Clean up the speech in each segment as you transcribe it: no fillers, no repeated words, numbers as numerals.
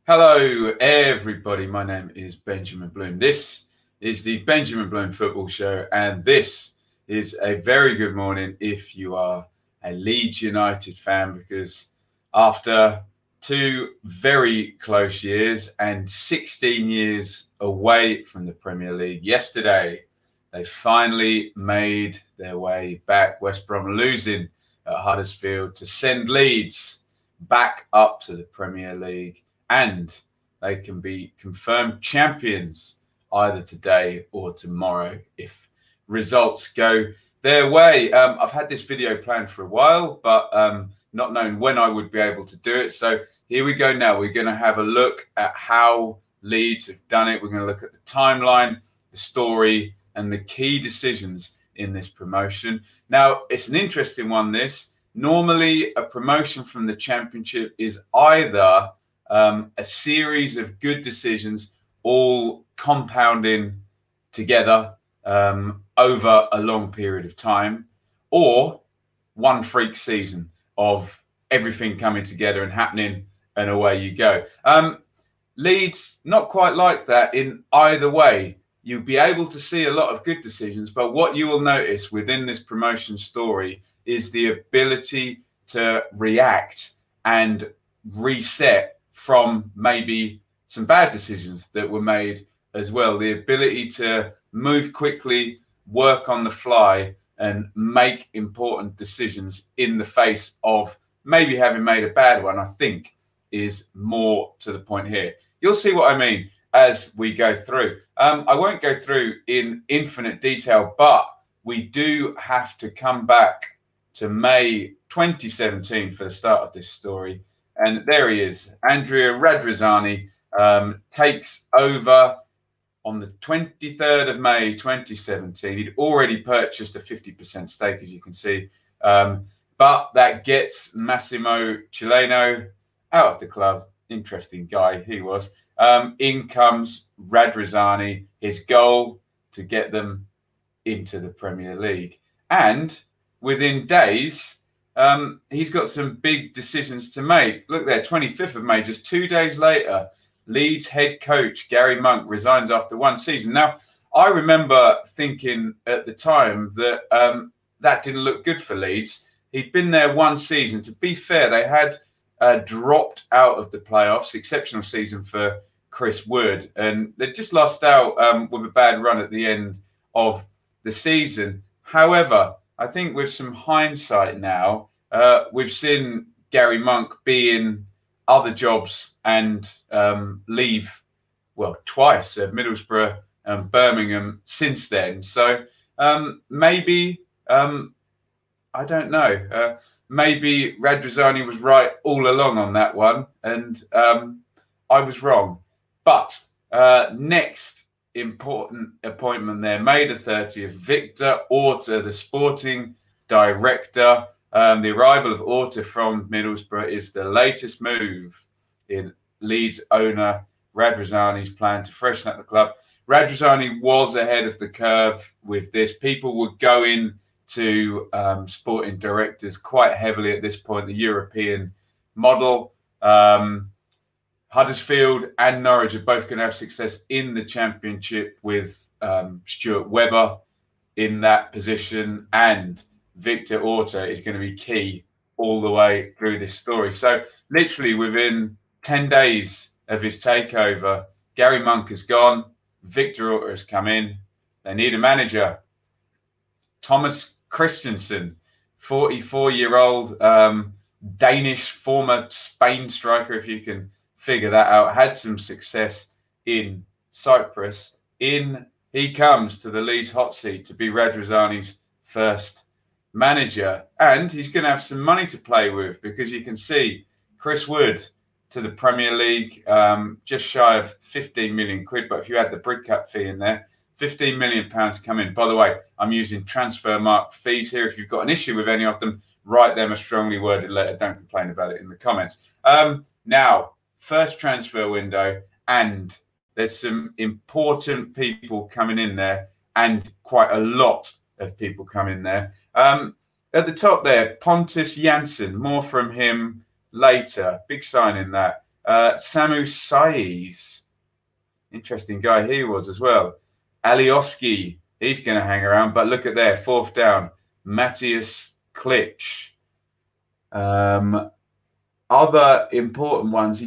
Hello, everybody. My name is Benjamin Bloom. This is the Benjamin Bloom Football Show, and this is a very good morning if you are a Leeds United fan, because after 2 very close years and 16 years away from the Premier League, yesterday they finally made their way back. West Brom losing at Huddersfield to send Leeds back up to the Premier League, and they can be confirmed champions either today or tomorrow if results go their way. I've had this video planned for a while, but not knowing when I would be able to do it. So here we go now. We're going to have a look at how Leeds have done it. We're going to look at the timeline, the story, and the key decisions in this promotion. Now, it's an interesting one, this. Normally, a promotion from the Championship is either a series of good decisions all compounding together over a long period of time, or one freak season of everything coming together and happening, and away you go. Leeds, not quite like that in either way. You'll be able to see a lot of good decisions, but what you will notice within this promotion story is the ability to react and reset from maybe some bad decisions that were made as well. The ability to move quickly, work on the fly, and make important decisions in the face of maybe having made a bad one, I think, is more to the point here. You'll see what I mean as we go through. I won't go through in infinite detail, but we do have to come back to May 2017 for the start of this story. And there he is. Andrea Radrirani takes over on the 23rd of May 2017. He'd already purchased a 50% stake, as you can see. But that gets Massimo Cellino out of the club. Interesting guy he was. In comes Radrirani, his goal to get them into the Premier League. And within days, he's got some big decisions to make. Look there, 25th of May, just 2 days later, Leeds head coach Garry Monk resigns after one season. Now, I remember thinking at the time that that didn't look good for Leeds. He'd been there one season. To be fair, they had dropped out of the playoffs. Exceptional season for Chris Wood, and they just lost out with a bad run at the end of the season. However, I think with some hindsight now, we've seen Garry Monk be in other jobs and leave, well, twice at Middlesbrough and Birmingham since then. So maybe, I don't know, maybe Radrirani was right all along on that one, and I was wrong. But next important appointment there, May the 30th, Vator Orta, the sporting director. The arrival of Orta from Middlesbrough is the latest move in Leeds owner Radrirani's plan to freshen up the club. Radrirani was ahead of the curve with this. People were going to sporting directors quite heavily at this point, the European model. Huddersfield and Norwich are both going to have success in the Championship with Stuart Webber in that position, and Vator Orta is going to be key all the way through this story. So literally within 10 days of his takeover, Garry Monk has gone, Vator Orta has come in. They need a manager. Thomas Christiansen, 44-year-old Danish former Spain striker, if you can figure that out, had some success in Cyprus. In he comes to the Leeds hot seat to be Radrirani's first manager, and he's going to have some money to play with, because you can see Chris Wood to the Premier League, just shy of 15 million quid, but if you add the Brid Cup fee in there, 15 million pounds come in. By the way, I'm using transfer mark fees here. If you've got an issue with any of them, write them a strongly worded letter. Don't complain about it in the comments. Now, first transfer window, and there's some important people coming in there, and quite a lot of people come in there. At the top there, Pontus Jansson, more from him later. Big sign in that. Samu Saiz, interesting guy he was as well. Alioski, he's going to hang around, but look at there, 4th down. Matthias Klitsch. Other important ones,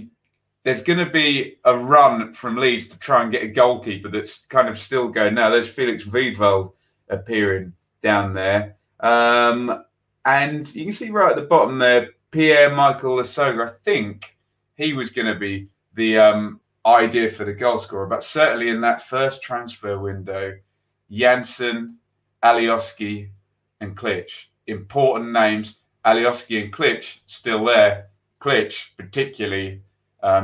there's going to be a run from Leeds to try and get a goalkeeper that's kind of still going now. There's Felix Wiedwald appearing down there. And you can see right at the bottom there, Pierre-Michael Lasogga. I think he was going to be the idea for the goal scorer. But certainly in that first transfer window, Janssen, Alioski and Klitsch. Important names. Alioski and Klitsch still there. Klitsch particularly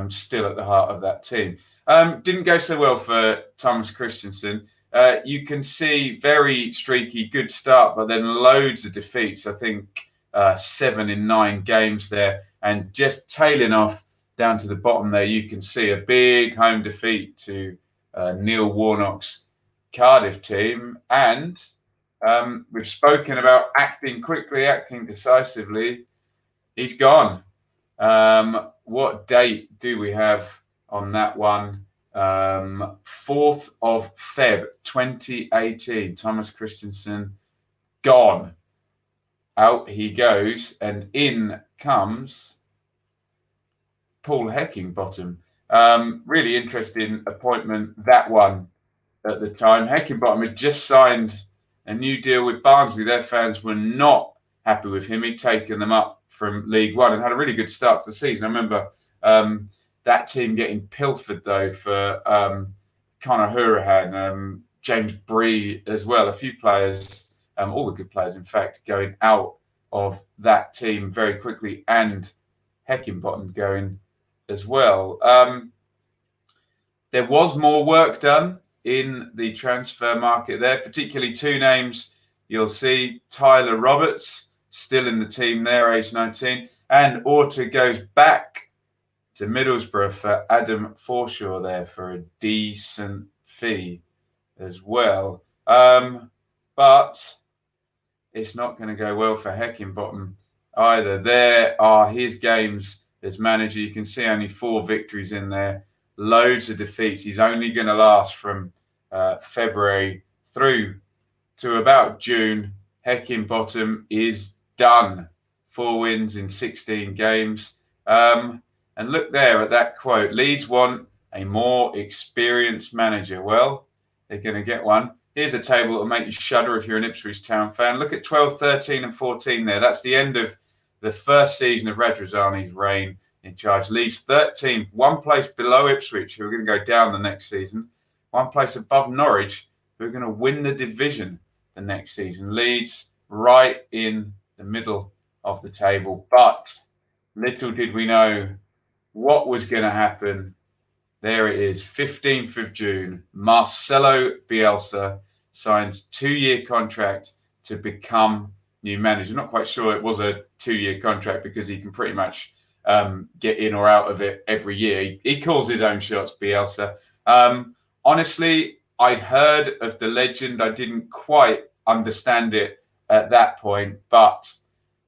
still at the heart of that team. Didn't go so well for Thomas Christiansen. You can see very streaky, good start, but then loads of defeats. I think 7 in 9 games there. And just tailing off down to the bottom there, you can see a big home defeat to Neil Warnock's Cardiff team. And we've spoken about acting quickly, acting decisively. He's gone. What date do we have on that one? 4th of Feb 2018. Thomas Christiansen gone. Out he goes, and in comes Paul Heckingbottom. Really interesting appointment, that one at the time. Heckingbottom had just signed a new deal with Barnsley. Their fans were not happy with him. He'd taken them up from League One and had a really good start to the season. I remember that team getting pilfered, though, for Conor Hourihane, James Bree as well. A few players, all the good players, in fact, going out of that team very quickly, and Heckingbottom going as well. There was more work done in the transfer market there, particularly 2 names you'll see. Tyler Roberts, still in the team there, age 19. And Orta goes back to Middlesbrough for Adam Forshaw there for a decent fee as well. But it's not going to go well for Heckingbottom either. There are his games as manager. You can see only 4 victories in there. Loads of defeats. He's only going to last from February through to about June. Heckingbottom is done. 4 wins in 16 games. And look there at that quote. Leeds want a more experienced manager. Well, they're going to get one. Here's a table that will make you shudder if you're an Ipswich Town fan. Look at 12, 13 and 14 there. That's the end of the first season of Radrirani's reign in charge. Leeds 13th, 1 place below Ipswich, who are going to go down the next season. 1 place above Norwich, who are going to win the division the next season. Leeds right in the middle of the table. But little did we know what was going to happen. There it is, 15th of June. Marcelo Bielsa signs 2-year contract to become new manager. Not quite sure it was a 2-year contract because he can pretty much get in or out of it every year. He calls his own shots, Bielsa. Honestly, I'd heard of the legend. I didn't quite understand it at that point, but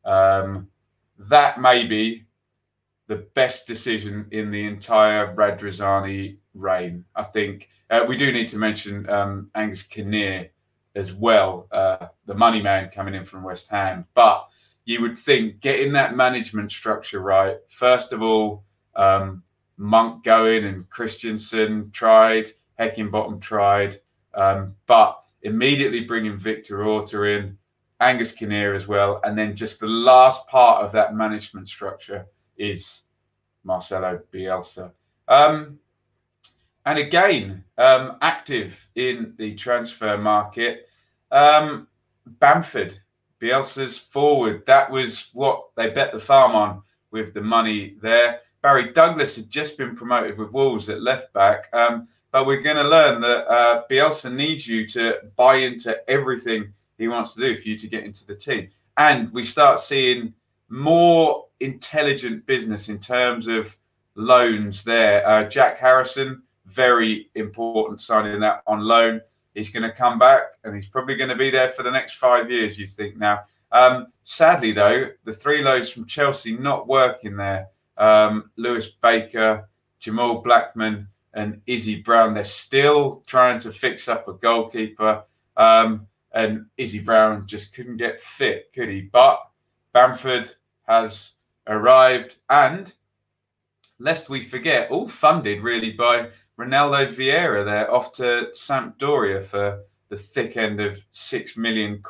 that may be the best decision in the entire Radrirani reign. I think we do need to mention Angus Kinnear as well, the money man coming in from West Ham. But you would think getting that management structure right, first of all, Monk going and Christiansen tried, Heckingbottom tried, but immediately bringing Vator Orta in, Angus Kinnear as well, and then just the last part of that management structure is Marcelo Bielsa. And again, active in the transfer market. Bamford, Bielsa's forward. That was what they bet the farm on with the money there. Barry Douglas had just been promoted with Wolves at left back. But we're going to learn that Bielsa needs you to buy into everything he wants to do for you to get into the team. And we start seeing more intelligent business in terms of loans there. Jack Harrison, very important signing that on loan. He's going to come back and he's probably going to be there for the next 5 years, you think now. Sadly, though, the 3 loans from Chelsea not working there Lewis Baker, Jamal Blackman and Izzy Brown. They're still trying to fix up a goalkeeper. And Izzy Brown just couldn't get fit, could he? But Bamford has arrived, and lest we forget, all funded really by Ronaldo Vieira. They're off to Sampdoria for the thick end of £6 million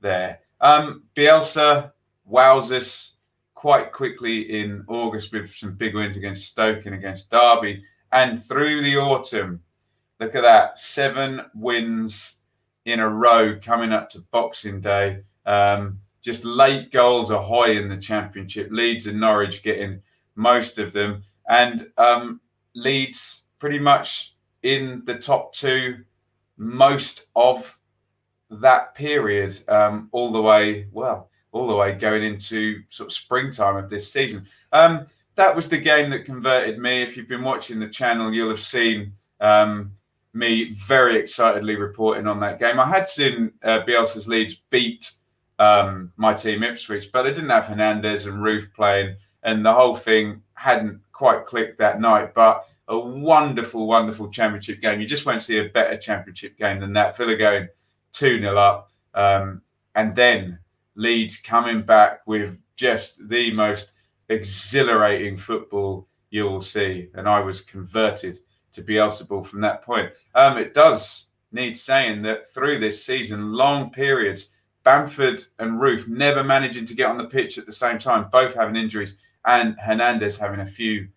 there. Bielsa wows us quite quickly in August with some big wins against Stoke and against Derby. And through the autumn, look at that, 7 wins in a row coming up to Boxing Day. Just late goals ahoy in the Championship. Leeds and Norwich getting most of them. And Leeds pretty much in the top 2 most of that period, all the way going into sort of springtime of this season. That was the game that converted me. If you've been watching the channel, you'll have seen me very excitedly reporting on that game. I had seen Bielsa's Leeds beat my team Ipswich, but they didn't have Hernandez and Roof playing, and the whole thing hadn't quite clicked that night. But a wonderful, wonderful Championship game. You just won't see a better Championship game than that. Villa going 2-0 up, and then Leeds coming back with just the most exhilarating football you will see. And I was converted to Bielsa ball from that point. It does need saying that through this season, long periods, Bamford and Roof never managing to get on the pitch at the same time, both having injuries, and Hernandez having a few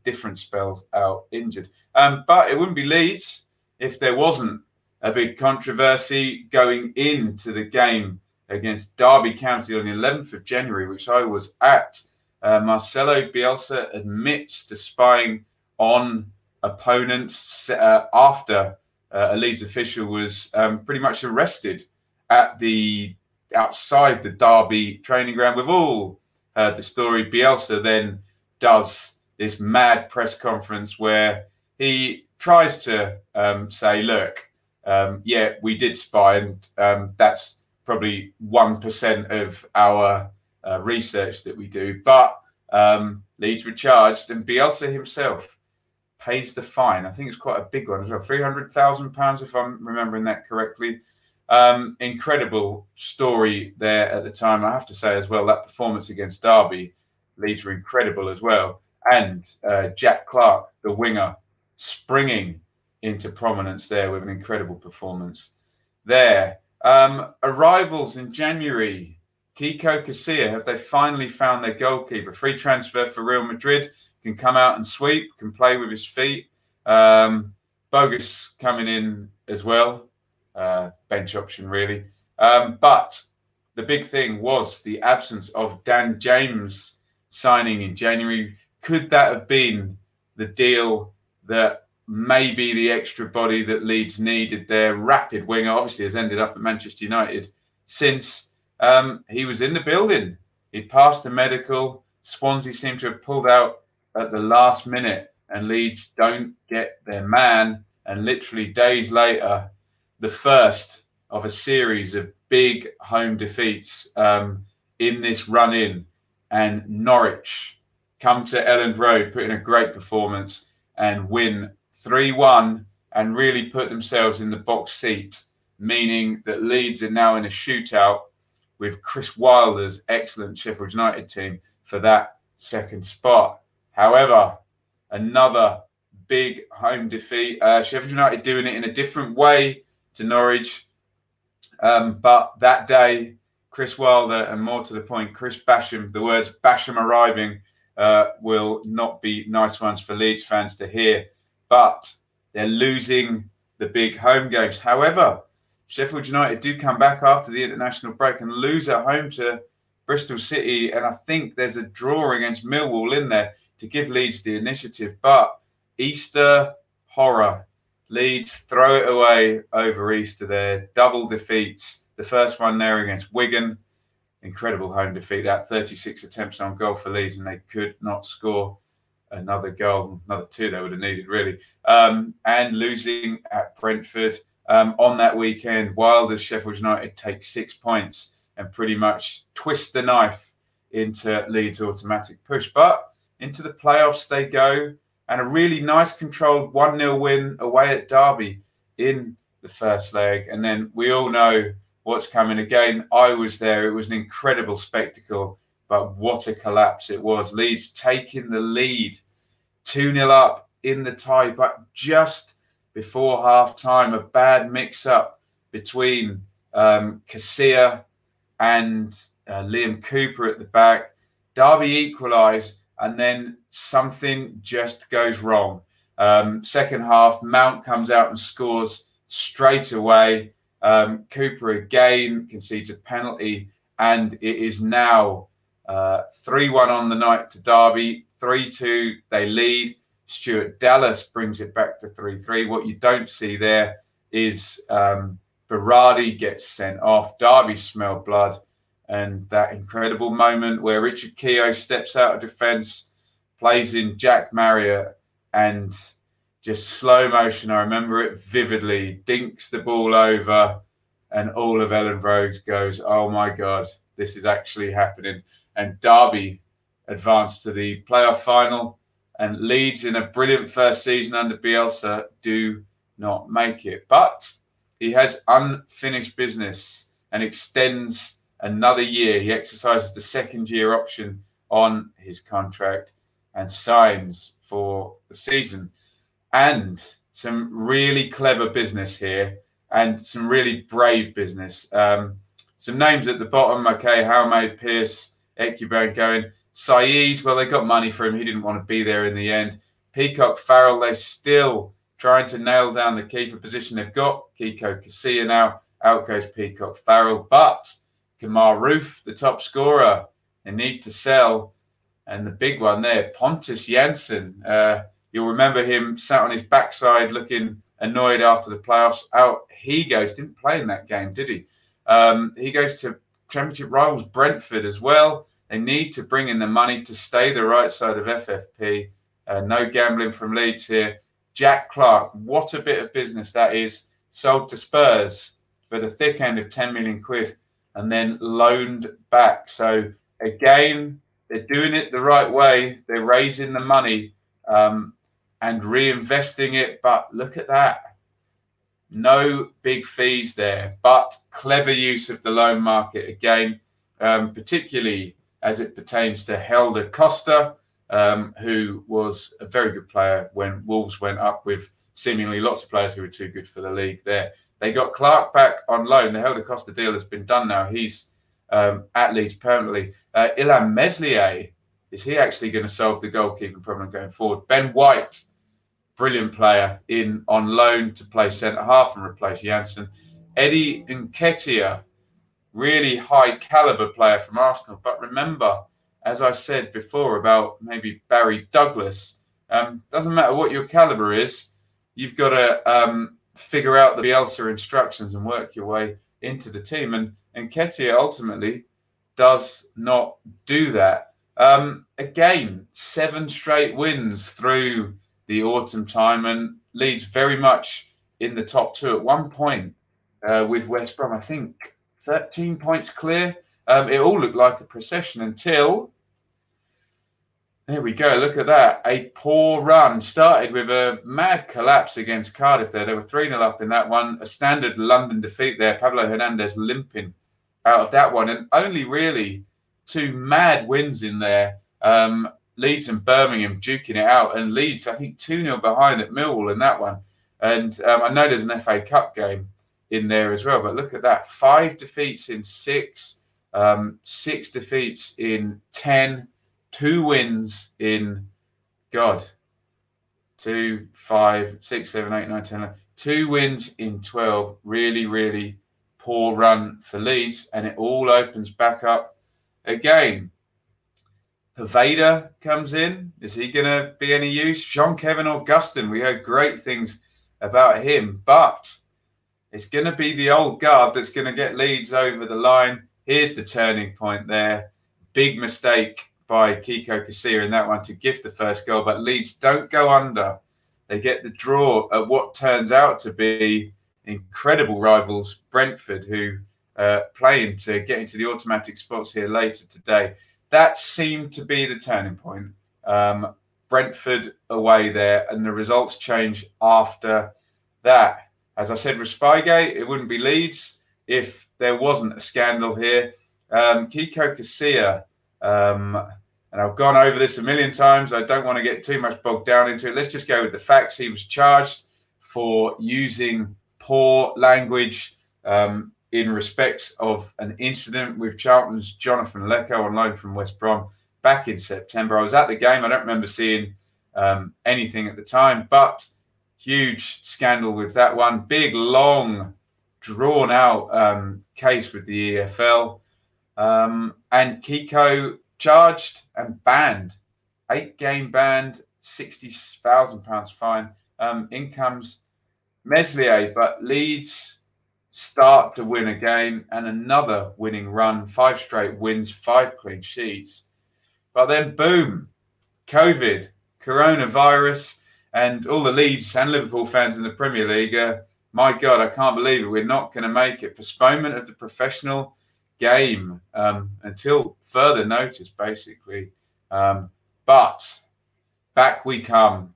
different spells out injured. But it wouldn't be Leeds if there wasn't a big controversy going into the game against Derby County on the 11th of January, which I was at. Marcelo Bielsa admits to spying on opponents after a Leeds official was pretty much arrested at outside the Derby training ground. We've all heard the story. Bielsa then does this mad press conference where he tries to say, look, yeah, we did spy, and that's probably 1% of our research that we do. But Leeds were charged, and Bielsa himself pays the fine. I think it's quite a big one as well, £300,000, if I'm remembering that correctly. Incredible story there at the time. I have to say as well, that performance against Derby, Leeds were incredible as well. And Jack Clark, the winger, springing into prominence there with an incredible performance there. Arrivals in January, Kiko Casilla, have they finally found their goalkeeper? Free transfer for Real Madrid, can come out and sweep, can play with his feet. Bogus coming in as well, bench option really. But the big thing was the absence of Dan James signing in January. Could that have been the deal that maybe the extra body that Leeds needed? Their rapid winger obviously has ended up at Manchester United since he was in the building. He'd passed the medical. Swansea seemed to have pulled out at the last minute, and Leeds don't get their man. And literally days later, the first of a series of big home defeats in this run-in, and Norwich come to Elland Road, put in a great performance and win 3-1 and really put themselves in the box seat, meaning that Leeds are now in a shootout with Chris Wilder's excellent Sheffield United team for that second spot. However, another big home defeat. Sheffield United doing it in a different way to Norwich. But that day, Chris Wilder, and more to the point, Chris Basham, the words Basham arriving will not be nice ones for Leeds fans to hear. But they're losing the big home games. However, Sheffield United do come back after the international break and lose at home to Bristol City. And I think there's a draw against Millwall in there to give Leeds the initiative. But Easter horror. Leeds throw it away over Easter there. Double defeats. The first one there against Wigan. Incredible home defeat. That 36 attempts on goal for Leeds, and they could not score another goal. Another 2 they would have needed, really. And losing at Brentford. On that weekend, Wilder's Sheffield United take 6 points and pretty much twist the knife into Leeds' automatic push. But into the playoffs they go, and a really nice controlled 1-0 win away at Derby in the first leg. And then we all know what's coming again. I was there. It was an incredible spectacle, but what a collapse it was. Leeds taking the lead, 2-0 up in the tie, but just before half-time, a bad mix-up between Casilla and Liam Cooper at the back. Derby equalise, and then something just goes wrong. Second half, Mount comes out and scores straight away. Cooper again concedes a penalty, and it is now 3-1 on the night to Derby. 3-2, they lead. Stuart Dallas brings it back to 3-3. What you don't see there is Ferjani gets sent off. Derby smell blood. And that incredible moment where Richard Keogh steps out of defence, plays in Jack Marriott, and just slow motion, I remember it vividly, dinks the ball over, and all of Ellen Road goes, oh my God, this is actually happening. And Derby advanced to the playoff final, and Leeds, in a brilliant first season under Bielsa, do not make it. But he has unfinished business and extends another year. He exercises the second-year option on his contract and signs for the season. And some really clever business here, and some really brave business. Some names at the bottom, okay, Howmay, Pearce, Ekuban going. Saiz, well, they got money for him. He didn't want to be there in the end. Peacock, Farrell, they're still trying to nail down the keeper position. They've got Kiko Casilla now. Out goes Peacock, Farrell. But Kamar Roof, the top scorer, they need to sell. And the big one there, Pontus Jansson. You'll remember him sat on his backside looking annoyed after the playoffs. Out he goes. Didn't play in that game, did he? He goes to Championship rivals Brentford as well. They need to bring in the money to stay the right side of FFP. No gambling from Leeds here. Jack Clark, what a bit of business that is. Sold to Spurs for the thick end of 10 million quid and then loaned back. So again, they're doing it the right way. They're raising the money and reinvesting it. But look at that. No big fees there, but clever use of the loan market again, particularly as it pertains to Helder Costa, who was a very good player when Wolves went up with seemingly lots of players who were too good for the league there. They got Clark back on loan. The Helder Costa deal has been done now. He's at Leeds permanently. Ilham Meslier, is he actually going to solve the goalkeeping problem going forward? Ben White, brilliant player, on loan to play centre-half and replace Janssen. Eddie Nketiah, really high caliber player from Arsenal. But remember, as I said before about maybe Barry Douglas, doesn't matter what your caliber is, you've got to figure out the Bielsa instructions and work your way into the team. And Nketiah ultimately does not do that. Again, 7 straight wins through the autumn time, and Leeds very much in the top 2 at one point with West Brom. I think 13 points clear. It all looked like a procession until, there we go, look at that. A poor run. Started with a mad collapse against Cardiff there. They were 3-0 up in that one. A standard London defeat there. Pablo Hernandez limping out of that one. And only really 2 mad wins in there. Leeds and Birmingham duking it out. And Leeds, I think, 2-0 behind at Millwall in that one. And I know there's an FA Cup game in there as well. But look at that. 5 defeats in 6. 6 defeats in 10. 2 wins in, 2, 5, 6, 7, 8, 9, 10, 11. 2 wins in 12. Really, really poor run for Leeds. And it all opens back up again. Vator comes in. Is he going to be any use? Jean-Kevin Augustin. We heard great things about him. But it's going to be the old guard that's going to get Leeds over the line. Here's the turning point there. Big mistake by Kiko Casilla in that one to gift the first goal. But Leeds don't go under. They get the draw at what turns out to be incredible rivals, Brentford, who playing to get into the automatic spots here later today. that seemed to be the turning point. Brentford away there, and the results change after that. As I said with Spygate, it wouldn't be Leeds if there wasn't a scandal here. Kiko Casilla, and I've gone over this a million times. I don't want to get too much bogged down into it. Let's just go with the facts. He was charged for using poor language in respect of an incident with Charlton's Jonathan Lecco on loan from West Brom back in September. I was at the game. I don't remember seeing anything at the time, but huge scandal with that one. Big, long, drawn-out case with the EFL. And Kiko charged and banned. 8-game banned, £60,000 fine. In comes Meslier, but Leeds start to win a game and another winning run, 5 straight wins, 5 clean sheets. But then, boom, COVID, coronavirus, and all the Leeds and Liverpool fans in the Premier League, my God, I can't believe it. We're not going to make it. Postponement of the professional game until further notice, basically. But back we come.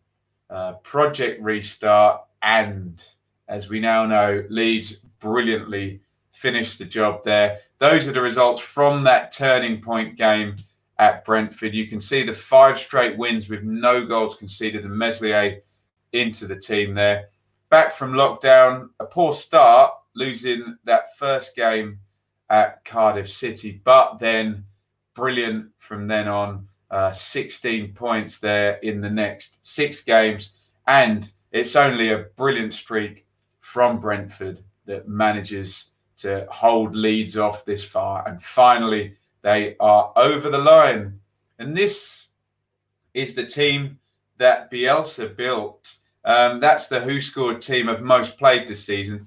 Project restart, and as we now know, Leeds brilliantly finished the job there. Those are the results from that turning point game at Brentford. You can see the 5 straight wins with no goals conceded, and Meslier into the team there. Back from lockdown, a poor start, losing that first game at Cardiff City, but then brilliant from then on. 16 points there in the next 6 games, and it's only a brilliant streak from Brentford that manages to hold Leeds off this far, and finally they are over the line. And this is the team that Bielsa built. That's the Who Scored team of most played this season.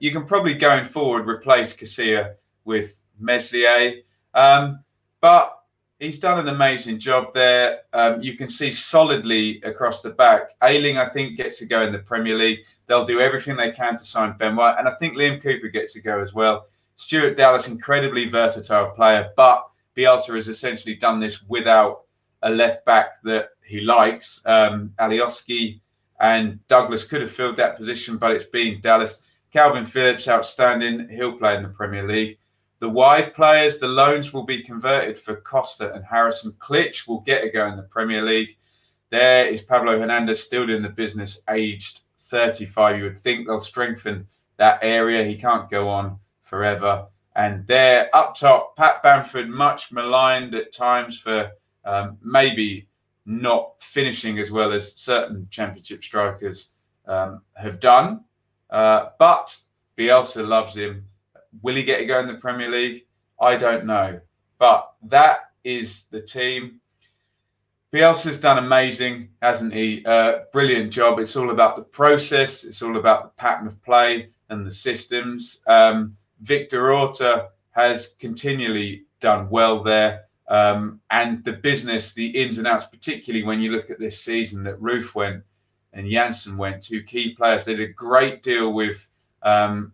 You can probably, going forward, replace Casilla with Meslier, but he's done an amazing job there. You can see solidly across the back. Ayling, I think, gets to go in the Premier League. They'll do everything they can to sign Ben White, and I think Liam Cooper gets to go as well. Stuart Dallas, incredibly versatile player, but Bielsa has essentially done this without a left back that he likes. Alioski and Douglas could have filled that position, but it's been Dallas. Calvin Phillips, outstanding. He'll play in the Premier League. The wide players, the loans will be converted for Costa and Harrison. Klitsch will get a go in the Premier League. There is Pablo Hernandez, still doing the business, aged 35. You would think they'll strengthen that area. He can't go on forever. And there, up top, Pat Bamford, much maligned at times for maybe not finishing as well as certain Championship strikers have done. But Bielsa loves him. Will he get to go in the Premier League? I don't know. But that is the team. Bielsa's done amazing, hasn't he? Brilliant job. It's all about the process. It's all about the pattern of play and the systems. Vator Orta has continually done well there. And the business, the ins and outs, particularly when you look at this season that Roof went and Janssen went, 2 key players. They did a great deal with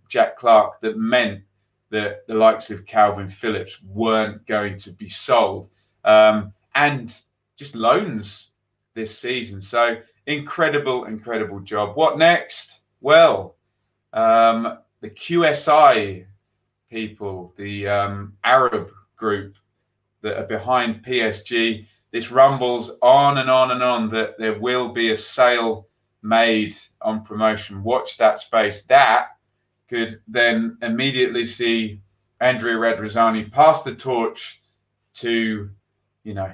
Jack Clark that meant that the likes of Calvin Phillips weren't going to be sold. And just loans this season. So incredible, incredible job. What next? Well, the QSI people, the Arab group that are behind PSG, this rumbles on and on and on that there will be a sale made on promotion. Watch that space. That could then immediately see Andrea Radrirani pass the torch to, you know,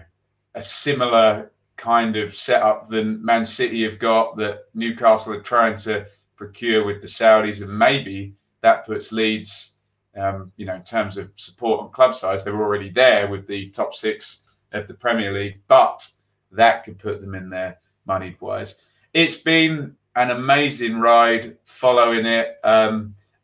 a similar kind of setup than Man City have got, that Newcastle are trying to procure with the Saudis, and maybe that puts Leeds, you know, in terms of support and club size, they're already there with the top 6 of the Premier League, but that could put them in there money-wise. It's been an amazing ride following it.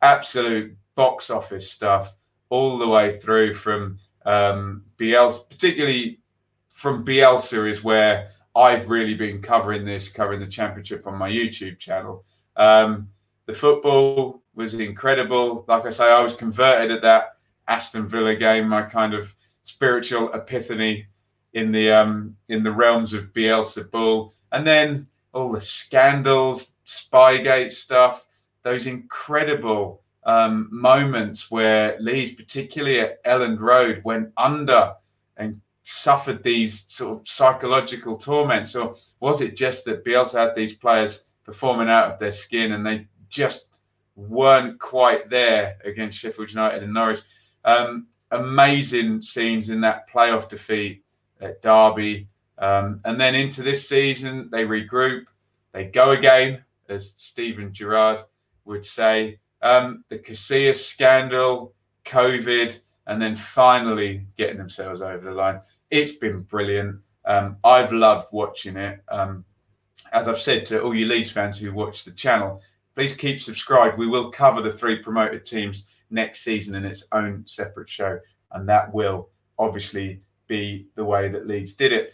Absolute box office stuff all the way through from Bielsa, particularly from Bielsa is where I've really been covering the Championship on my YouTube channel. The football was incredible. Like I say, I was converted at that Aston Villa game. I kind of spiritual epiphany in the realms of Bielsa Bull. And then all the scandals, Spygate stuff, those incredible moments where Leeds, particularly at Elland Road, went under and suffered these sort of psychological torments. Or was it just that Bielsa had these players performing out of their skin and they just weren't quite there against Sheffield United and Norwich? Amazing scenes in that playoff defeat at Derby. And then into this season, they regroup, they go again, as Stephen Gerrard would say. The Casilla scandal, COVID, and then finally getting themselves over the line. It's been brilliant. I've loved watching it. As I've said to all you Leeds fans who watch the channel, please keep subscribed. We will cover the 3 promoted teams next season in its own separate show, and that will obviously be the way that Leeds did it.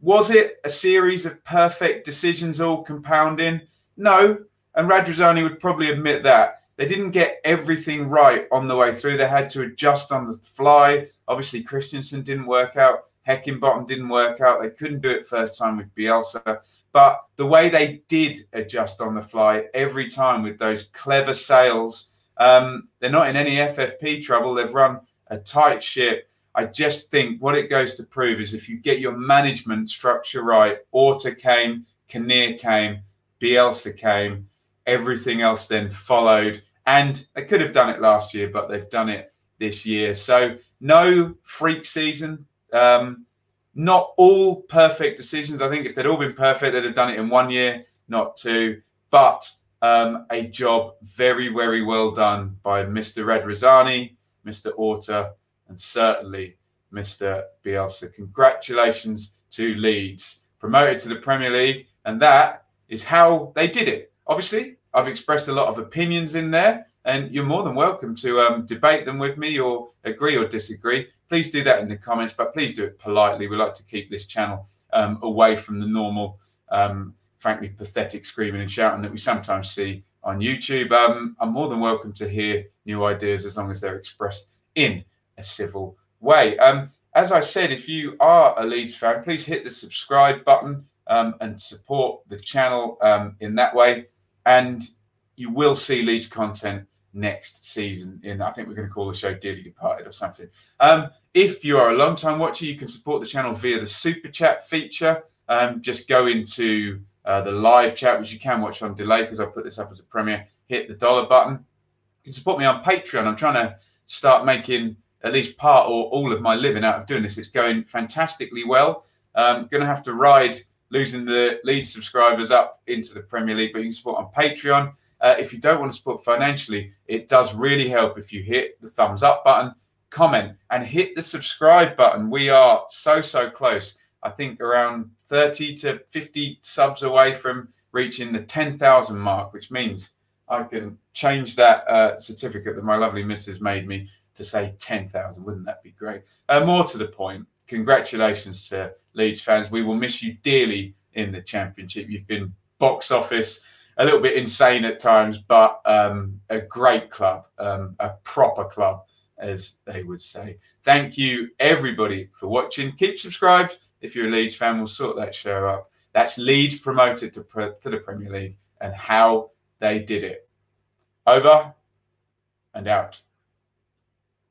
Was it a series of perfect decisions all compounding? No, and Radrirani would probably admit that. They didn't get everything right on the way through. They had to adjust on the fly. Obviously, Christiansen didn't work out. HECKINGBOTTOM didn't work out. They couldn't do it first time with Bielsa. But the way they did adjust on the fly every time with those clever sails, they're not in any FFP trouble. They've run a tight ship. I just think what it goes to prove is if you get your management structure right, Orta came, Kinnear came, Bielsa came, everything else then followed. And they could have done it last year, but they've done it this year. So no freak season. Not all perfect decisions. I think if they'd all been perfect, they'd have done it in 1 year, not 2. But a job very, very well done by Mr. Radrirani, Mr. Orta, and certainly Mr. Bielsa. Congratulations to Leeds, promoted to the Premier League, and that is how they did it. Obviously, I've expressed a lot of opinions in there, and you're more than welcome to debate them with me or agree or disagree. Please do that in the comments, but please do it politely. We like to keep this channel away from the normal, frankly, pathetic screaming and shouting that we sometimes see on YouTube. I'm more than welcome to hear new ideas as long as they're expressed in a civil way. As I said, if you are a Leeds fan, please hit the subscribe button and support the channel in that way. And you will see Leeds content next season in, I think we're going to call the show Dearly Departed or something. If you are a long-time watcher, you can support the channel via the Super Chat feature. Just go into the live chat, which you can watch on delay because I put this up as a premiere. Hit the dollar button. You can support me on Patreon. I'm trying to start making at least part or all of my living out of doing this. It's going fantastically well. Going to have to ride losing the Leeds subscribers up into the Premier League, but you can support on Patreon. If you don't want to support financially, it does really help if you hit the thumbs up button, comment, and hit the subscribe button. We are so close. I think around 30 to 50 subs away from reaching the 10,000 mark, which means I can change that certificate that my lovely missus made me to say 10,000. Wouldn't that be great? More to the point, congratulations to Leeds fans. We will miss you dearly in the Championship. You've been box office, a little bit insane at times, but a great club, a proper club, as they would say. Thank you, everybody, for watching. Keep subscribed. If you're a Leeds fan, we'll sort that show up. That's Leeds promoted to the Premier League and how they did it. Over and out.